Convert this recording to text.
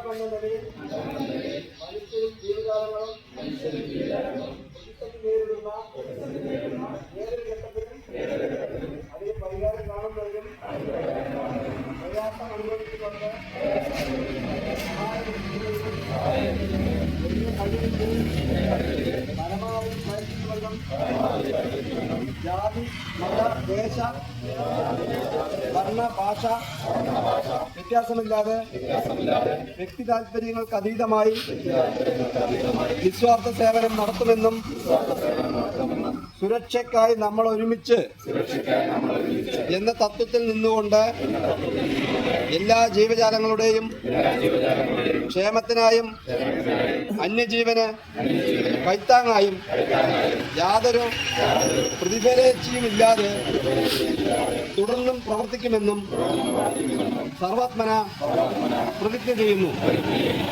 അംഗമെന്ന നിലയിൽ മനുഷ്യരും ജീവജാലങ്ങളും പ്രതിസന്ധി നേരിടുന്ന ഏതൊരു ഘട്ടത്തിലും അതിന് പരിഹാരം കാണുന്നതിനും പ്രയാസം അനുഭവിച്ചുകൊണ്ട് പരമാവധി പ്രയത്നിച്ചുകൊണ്ടും ജാതി മത ദേശ വർണ്ണ ഭാഷ വ്യത്യാസമില്ലാതെ വ്യക്തി താല്പര്യങ്ങൾക്ക് അതീതമായി നിസ്വാർത്ഥ സേവനം നടത്തുമെന്നും സുരക്ഷയ്ക്കായി നമ്മൾ ഒരുമിച്ച് എന്ന തത്വത്തിൽ നിന്നുകൊണ്ട് എല്ലാ ജീവജാലങ്ങളുടെയും ക്ഷേമത്തിനായും അന്യജീവന് കൈത്താങ്ങായും യാതൊരു പ്രതിഫലേച്ഛയുമില്ലാതെ തുടർന്നും പ്രവർത്തിക്കുമെന്നും സർവാത്മന പ്രതിജ്ഞ ചെയ്യുന്നു.